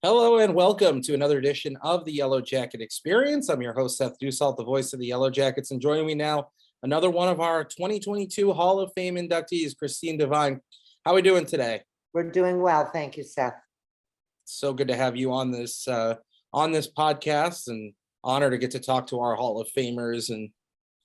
Hello and welcome to another edition of the Yellow Jacket Experience. I'm your host, Seth Dussault, the voice of the Yellow Jackets, and joining me now, another one of our 2022 Hall of Fame inductees, Christine Devine. How are we doing today? We're doing well, thank you, Seth. So good to have you on this podcast, and honor to get to talk to our Hall of Famers. And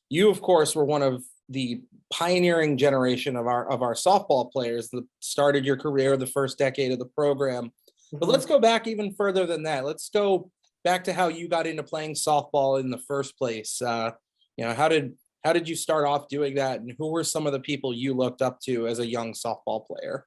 you, of course, were one of the pioneering generation of our softball players that started your career the first decade of the program. But let's go back even further than that. Let's go back to how you got into playing softball in the first place. How did you start off doing that, and who were some of the people you looked up to as a young softball player?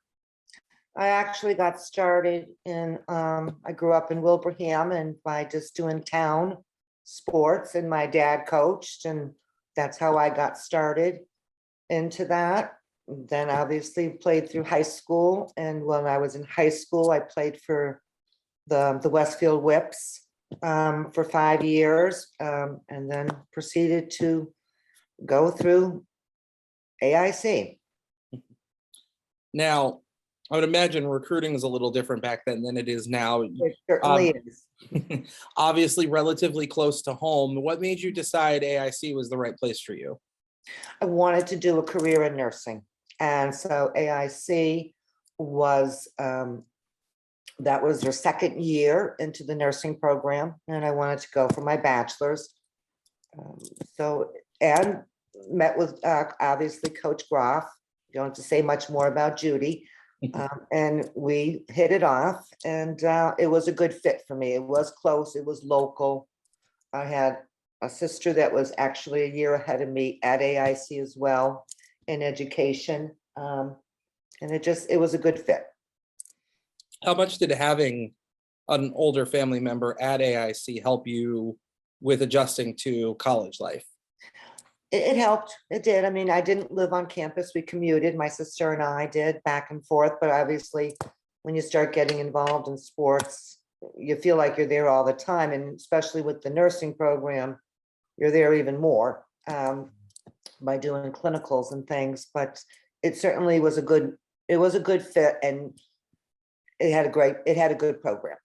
I actually got started I grew up in Wilbraham, and by just doing town sports, and my dad coached, and that's how I got started into that. Then obviously played through high school, and when I was in high school, I played for the Westfield Whips for 5 years, and then proceeded to go through AIC. Now, I would imagine recruiting is a little different back then than it is now. It certainly is. Obviously, relatively close to home. What made you decide AIC was the right place for you? I wanted to do a career in nursing. And so AIC was, that was their second year into the nursing program, and I wanted to go for my bachelor's. And met with obviously Coach Groff. Don't have to say much more about Judy. And we hit it off, and it was a good fit for me. It was close, it was local. I had a sister that was actually a year ahead of me at AIC as well in education. And it was a good fit. How much did having an older family member at AIC help you with adjusting to college life? It helped. It did. I mean, I didn't live on campus. We commuted, my sister and I did, back and forth. But obviously, when you start getting involved in sports, you feel like you're there all the time. And especially with the nursing program, you're there even more by doing clinicals and things. But it certainly was a good fit, and it had a good program.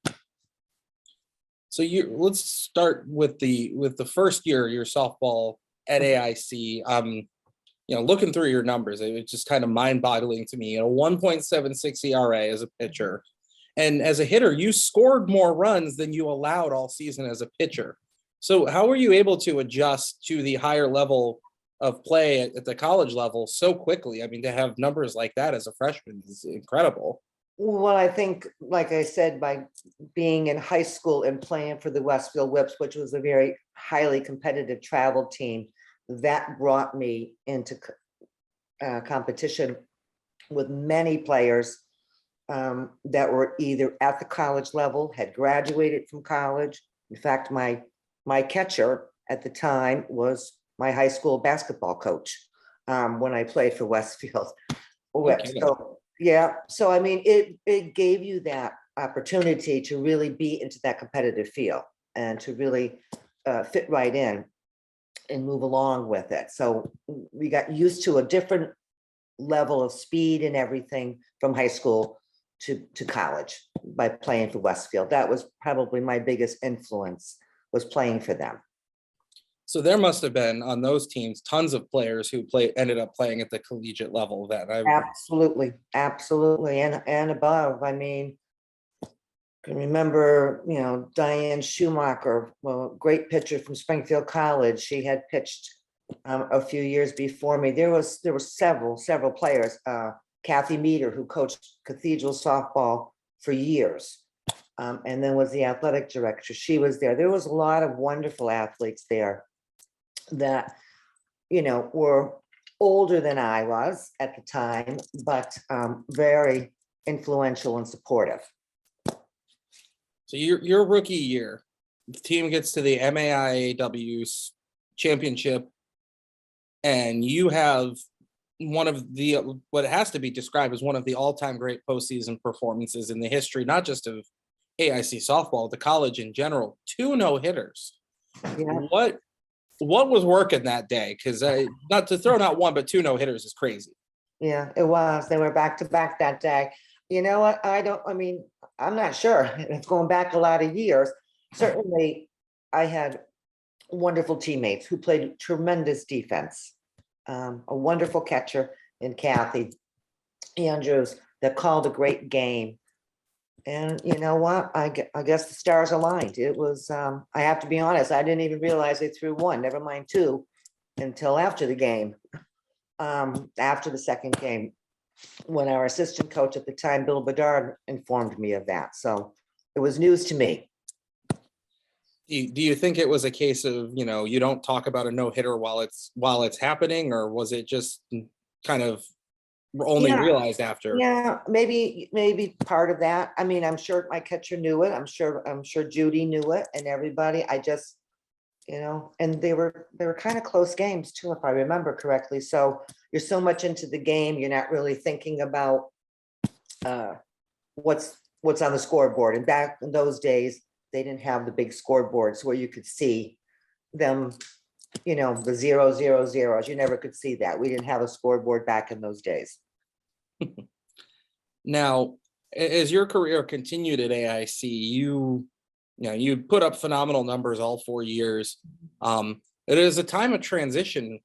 So let's start with the first year, your softball at AIC. Looking through your numbers, it was just kind of mind-boggling to me. 1.76 ERA as a pitcher, and as a hitter, you scored more runs than you allowed all season as a pitcher. So how were you able to adjust to the higher level of play at the college level so quickly? I mean, to have numbers like that as a freshman is incredible. Well, I think, like I said, by being in high school and playing for the Westfield Whips, which was a very highly competitive travel team, that brought me into competition with many players that were either at the college level, had graduated from college. In fact, my catcher at the time was my high school basketball coach when I played for Westfield Whips. Okay. So I mean, it gave you that opportunity to really be into that competitive field and to really fit right in and move along with it. So we got used to a different level of speed and everything from high school to college by playing for Westfield. That was probably my biggest influence, was playing for them. So there must have been on those teams tons of players who ended up playing at the collegiate level. Absolutely, and above. I mean, I can remember, Diane Schumacher, well, great pitcher from Springfield College. She had pitched a few years before me. There were several players. Kathy Meter, who coached Cathedral softball for years, and then was the athletic director. She was there. There was a lot of wonderful athletes there that, were older than I was at the time, but very influential and supportive. So your rookie year, the team gets to the MAIAW championship, and you have one of what has to be described as one of the all-time great postseason performances in the history, not just of AIC softball, the college in general. 2 no-hitters. Yeah. What was working that day? Because not to throw not one, but 2 no-hitters is crazy. Yeah, it was. They were back to back that day. You know what? I'm not sure. It's going back a lot of years. Certainly, I had wonderful teammates who played tremendous defense. A wonderful catcher in Kathy Andrews that called a great game. And you know what? I guess the stars aligned. It was, I have to be honest, I didn't even realize they threw one, never mind two, until after the game. After the second game, when our assistant coach at the time, Bill Bedard, informed me of that. So it was news to me. Do you think it was a case of, you don't talk about a no hitter while it's happening, or was it just kind of only Yeah. realized after? Yeah, maybe part of that. I mean, I'm sure my catcher knew it. I'm sure Judy knew it, and everybody. I just, and they were kind of close games too, if I remember correctly. So you're so much into the game, you're not really thinking about what's on the scoreboard. And back in those days, they didn't have the big scoreboards where you could see them, the 0 0 0s. You never could see that. We didn't have a scoreboard back in those days. Now, as your career continued at AIC, you put up phenomenal numbers all 4 years. It is a time of transition.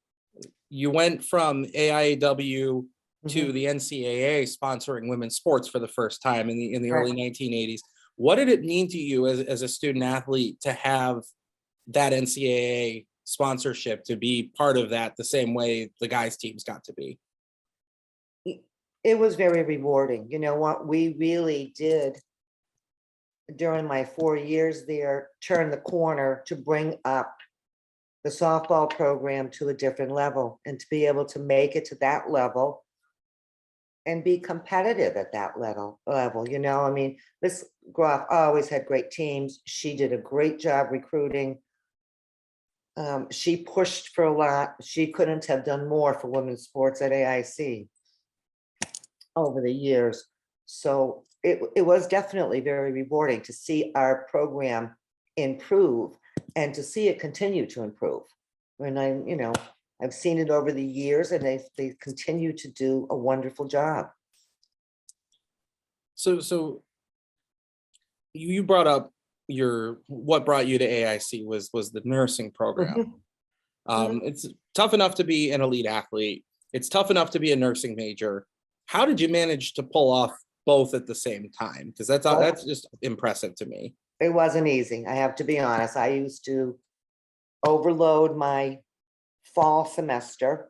You went from AIAW to the NCAA sponsoring women's sports for the first time in the early 1980s. What did it mean to you as a student athlete to have that NCAA sponsorship, to be part of that the same way the guys' teams got to be? It was very rewarding. You know what? We really did, during my 4 years there, turn the corner to bring up the softball program to a different level, and to be able to make it to that level and be competitive at that level. I mean, Miss Groff always had great teams. She did a great job recruiting. She pushed for a lot. She couldn't have done more for women's sports at AIC over the years. So it was definitely very rewarding to see our program improve and to see it continue to improve. And I've seen it over the years, and they continue to do a wonderful job. So you brought up what brought you to AIC was the nursing program. It's tough enough to be an elite athlete. It's tough enough to be a nursing major. How did you manage to pull off both at the same time? Because that's just impressive to me. It wasn't easy. I have to be honest. I used to overload my fall semester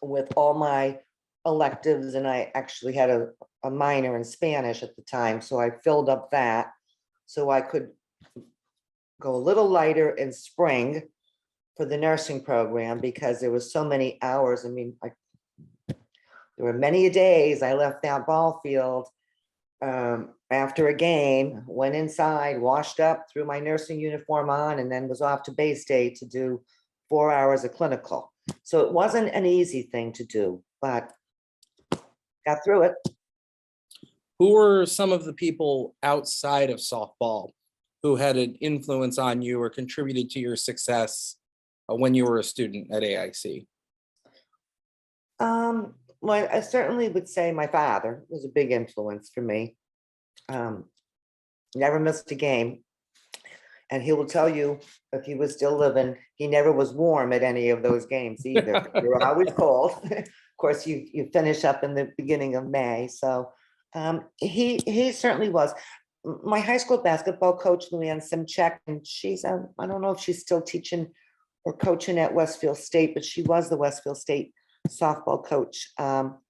with all my electives, and I actually had a minor in Spanish at the time. So I filled up that so I could go a little lighter in spring for the nursing program, because there was so many hours. I mean, there were many days I left that ball field after a game, went inside, washed up, threw my nursing uniform on, and then was off to Bay State to do 4 hours of clinical. So it wasn't an easy thing to do, but got through it. Who were some of the people outside of softball who had an influence on you or contributed to your success when you were a student at AIC? Well, I certainly would say my father was a big influence for me. Never missed a game. And he will tell you, if he was still living, he never was warm at any of those games either. They were always cold. Of course, you finish up in the beginning of May. So he certainly was. My high school basketball coach, Leone, and she's, I don't know if she's still teaching or coaching at Westfield State, but she was the Westfield State softball coach.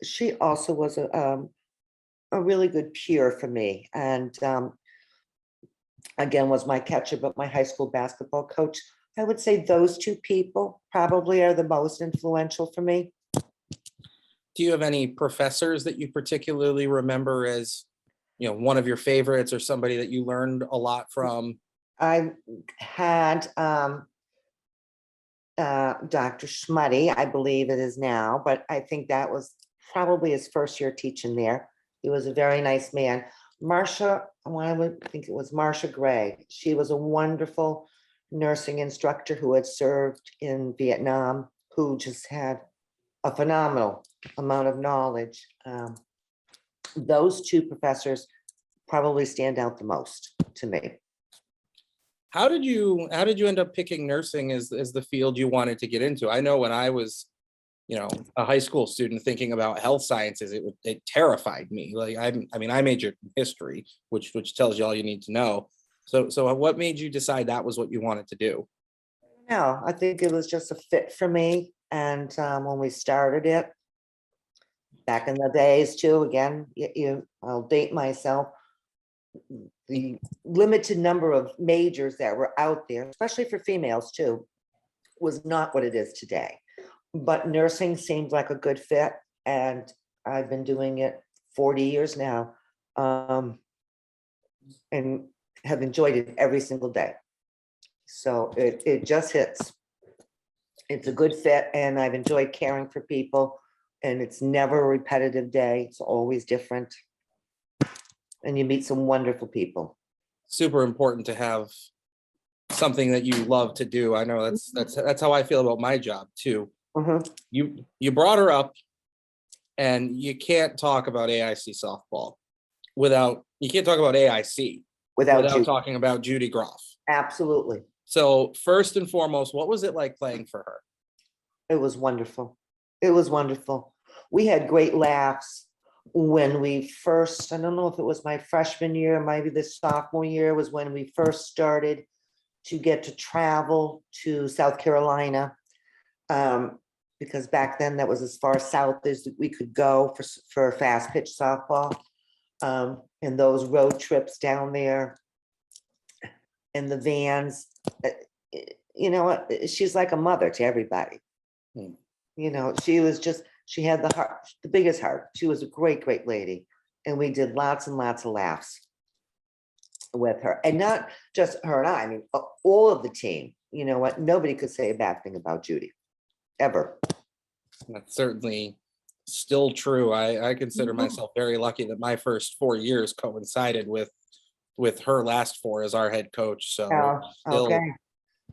She also was a really good peer for me, and again was my catcher, but my high school basketball coach. I would say those two people probably are the most influential for me. Do you have any professors that you particularly remember as, one of your favorites, or somebody that you learned a lot from? I had Dr. Schmuddy, I believe it is now, but I think that was probably his first year teaching there. He was a very nice man. Marcia, I would think it was Marcia Gray. She was a wonderful nursing instructor who had served in Vietnam, who just had a phenomenal amount of knowledge. Those two professors probably stand out the most to me. How did you end up picking nursing as the field you wanted to get into? I know when I was, a high school student thinking about health sciences, it terrified me. Like I mean, I majored in history, which tells you all you need to know. So what made you decide that was what you wanted to do? No, I think it was just a fit for me. And when we started it back in the days too, again, I'll date myself. The limited number of majors that were out there, especially for females too, was not what it is today. But nursing seemed like a good fit, and I've been doing it 40 years now, and have enjoyed it every single day. So it just hits. It's a good fit, and I've enjoyed caring for people, and it's never a repetitive day. It's always different. And you meet some wonderful people. Super important to have something that you love to do. I know that's how I feel about my job too. Mhm. You brought her up, and you can't talk about AIC softball you can't talk about AIC Without without you, talking about Judy Groff. absolutely. So first and foremost, what was it like playing for her? It was wonderful. It was wonderful. We had great laughs when we first, I don't know if it was my freshman year, maybe the sophomore year was when we first started to get to travel to South Carolina. Because back then that was as far south as we could go for fast pitch softball. And those road trips down there in the vans, you know what, she's like a mother to everybody. Hmm. She had the heart, the biggest heart. She was a great, great lady. And we did lots and lots of laughs with her. And not just her and I mean, all of the team. You know what? Nobody could say a bad thing about Judy, ever. That's certainly still true. I consider Mhm. myself very lucky that my first 4 years coincided with her last four as our head coach. So Oh, still, okay.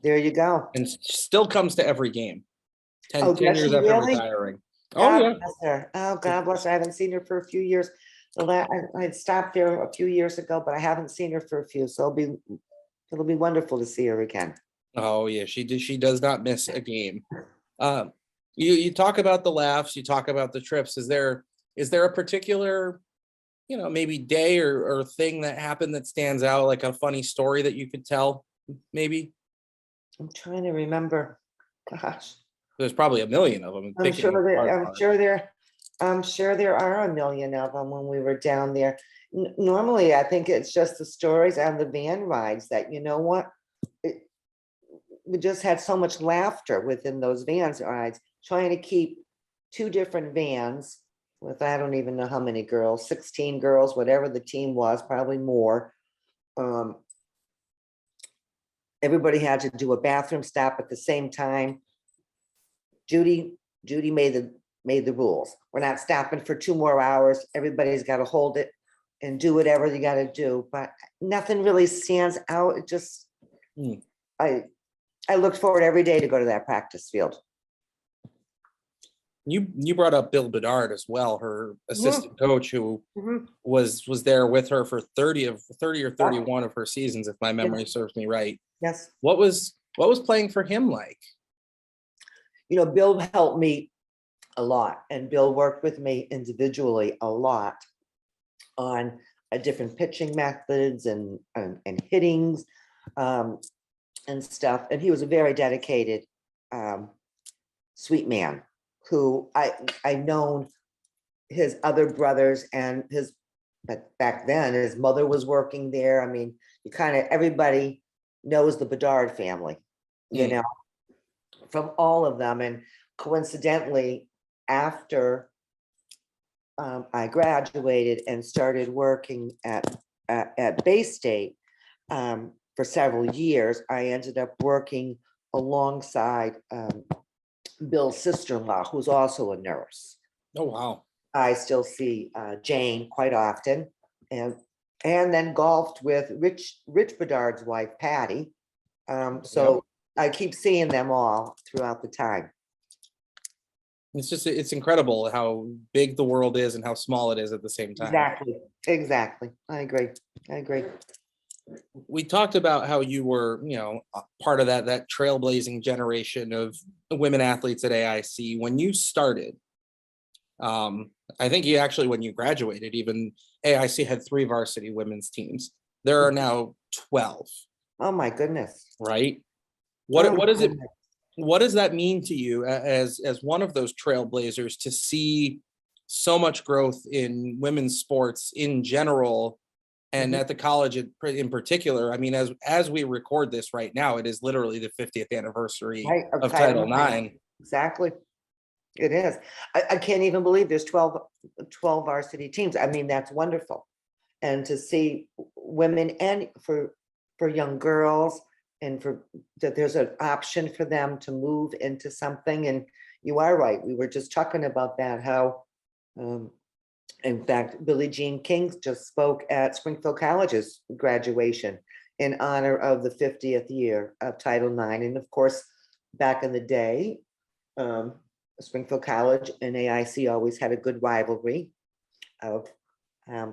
There you go. and still comes to every game. 10, Oh, 10 does years she after really? retiring. Oh God yeah. bless her. Oh, God bless her. I haven't seen her for a few years. I had stopped there a few years ago, but I haven't seen her for a few. So it'll be wonderful to see her again. Oh yeah, she does not miss a game. Um, you talk about the laughs, you talk about the trips. Is there a particular, maybe day or thing that happened that stands out, like a funny story that you could tell? Maybe I'm trying to remember. Gosh, there's probably a million of them. I'm sure there are a million of them when we were down there. Normally, I think it's just the stories on the van rides that, you know what? It- We just had so much laughter within those vans rides, trying to keep two different vans with, I don't even know how many girls, 16 girls, whatever the team was, probably more. Um, Everybody had to do a bathroom stop at the same time. Judy made the rules. We're not stopping for 2 more hours. Everybody's got to hold it and do whatever you got to do. But nothing really stands out. It just, Hmm. I looked forward every day to go to that practice field. You brought up Bill Bedard as well, her assistant coach, who Mhm. was there with her for 30 or 31 of her seasons, if my memory serves me right. Yes. What was playing for him like? Bill helped me a lot, and Bill worked with me individually a lot on different pitching methods and hittings, and stuff. And he was a very dedicated, sweet man who I known his other brothers and but back then his mother was working there. I mean, everybody knows the Bedard family, you Mm. know, from all of them. And coincidentally, after I graduated and started working at Bay State for several years, I ended up working alongside Bill's sister-in-law, who's also a nurse. Oh wow. I still see Jane quite often, and then golfed with Rich Bedard's wife, Patty. So I keep seeing them all throughout the time. It's incredible how big the world is and how small it is at the same time. Exactly, exactly. I agree. I agree. We talked about how you were, part of that trailblazing generation of women athletes at AIC. When you started, I think you actually, when you graduated, even AIC had 3 varsity women's teams. There are now 12, Oh, my goodness. right? Oh, What my is it? goodness. What does that mean to you as one of those trailblazers to see so much growth in women's sports in general and Mhm. at the college in particular? I mean, as we record this right now, it is literally the 50th anniversary Right, of of Title Title IX. IX. Exactly. It is. I can't even believe there's 12 varsity teams. I mean, that's wonderful. And to see women and for young girls and for that there's an option for them to move into something. And you are right. We were just talking about that, how um, in fact, Billie Jean King just spoke at Springfield College's graduation in honor of the 50th year of Title IX. And of course, back in the day, um, Springfield College and AIC always had a good rivalry of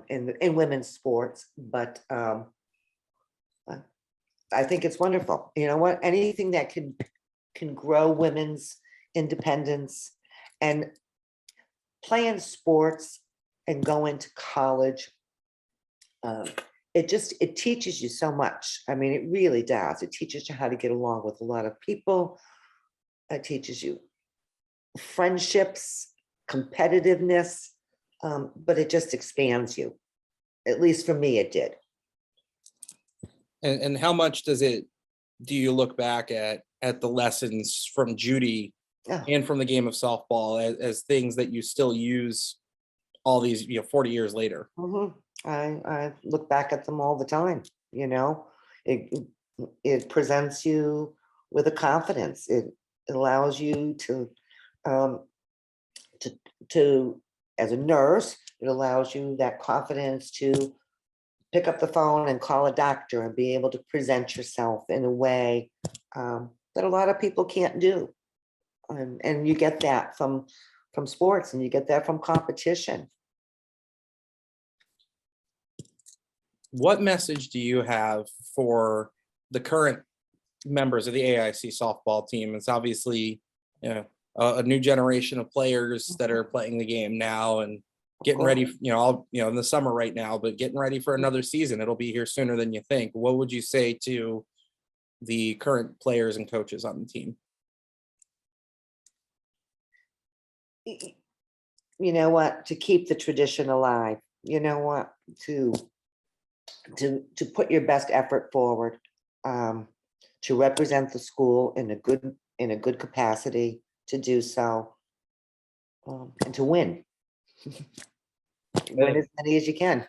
in women's sports, but I think it's wonderful. You know what? Anything that can grow women's independence and playing sports and going to college. It teaches you so much. I mean, it really does. It teaches you how to get along with a lot of people. It teaches you friendships, competitiveness, but it just expands you. At least for me, it did. And how much do you look back at the lessons from Judy Yeah. and from the game of softball as things that you still use all these 40 years later? Mhm. I look back at them all the time, you know. It presents you with a confidence. It allows you um, to to as a nurse, it allows you that confidence to pick up the phone and call a doctor and be able to present yourself in a way that a lot of people can't do. And you get that from sports, and you get that from competition. What message do you have for the current members of the AIC softball team? It's obviously, a new generation of players that are playing the game now and getting ready, in the summer right now, but getting ready for another season. It'll be here sooner than you think. What would you say to the current players and coaches on the team? You know what? To keep the tradition alive. You know what? To put your best effort forward, um, to represent the school in a good capacity, to do so, and to win. Win as many as you can.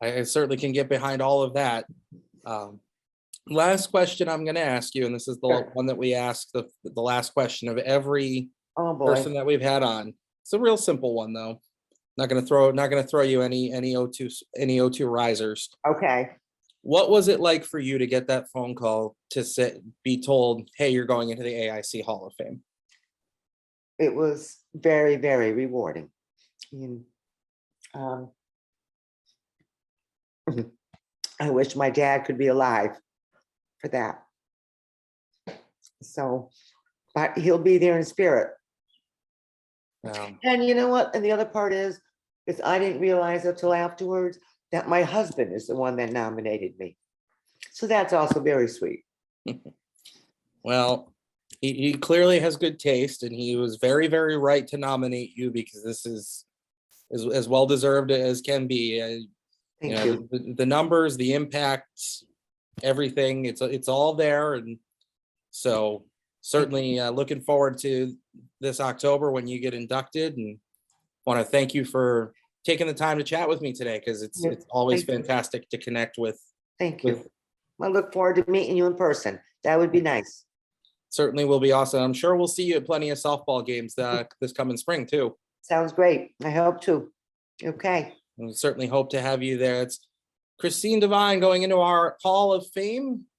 I certainly can get behind all of that. Last question I'm going to ask you, and this is the Sure. one that we ask the last question of every Oh person boy. that we've had on. It's a real simple one though. Not going to throw you any O2 risers. Okay. What was it like for you to get that phone call to be told, hey, you're going into the AIC Hall of Fame? It was very, very rewarding. And, um, I wish my dad could be alive for that. So, but he'll be there in spirit. And you know what? And the other part is I didn't realize until afterwards that my husband is the one that nominated me. So that's also very sweet. Well, he clearly has good taste, and he was very, very right to nominate you because this is as well deserved as can be. Thank you. The numbers, the impact, everything, it's all there. And so certainly looking forward to this October when you get inducted, and want to thank you for taking the time to chat with me today, because it's Yeah, always thank you. fantastic to connect with. Thank you. I look forward to meeting you in person. That would be nice. Certainly will be awesome. I'm sure we'll see you at plenty of softball games this coming spring too. Sounds great. I hope to. Okay. We certainly hope to have you there. It's Christine Devine going into our Hall of Fame.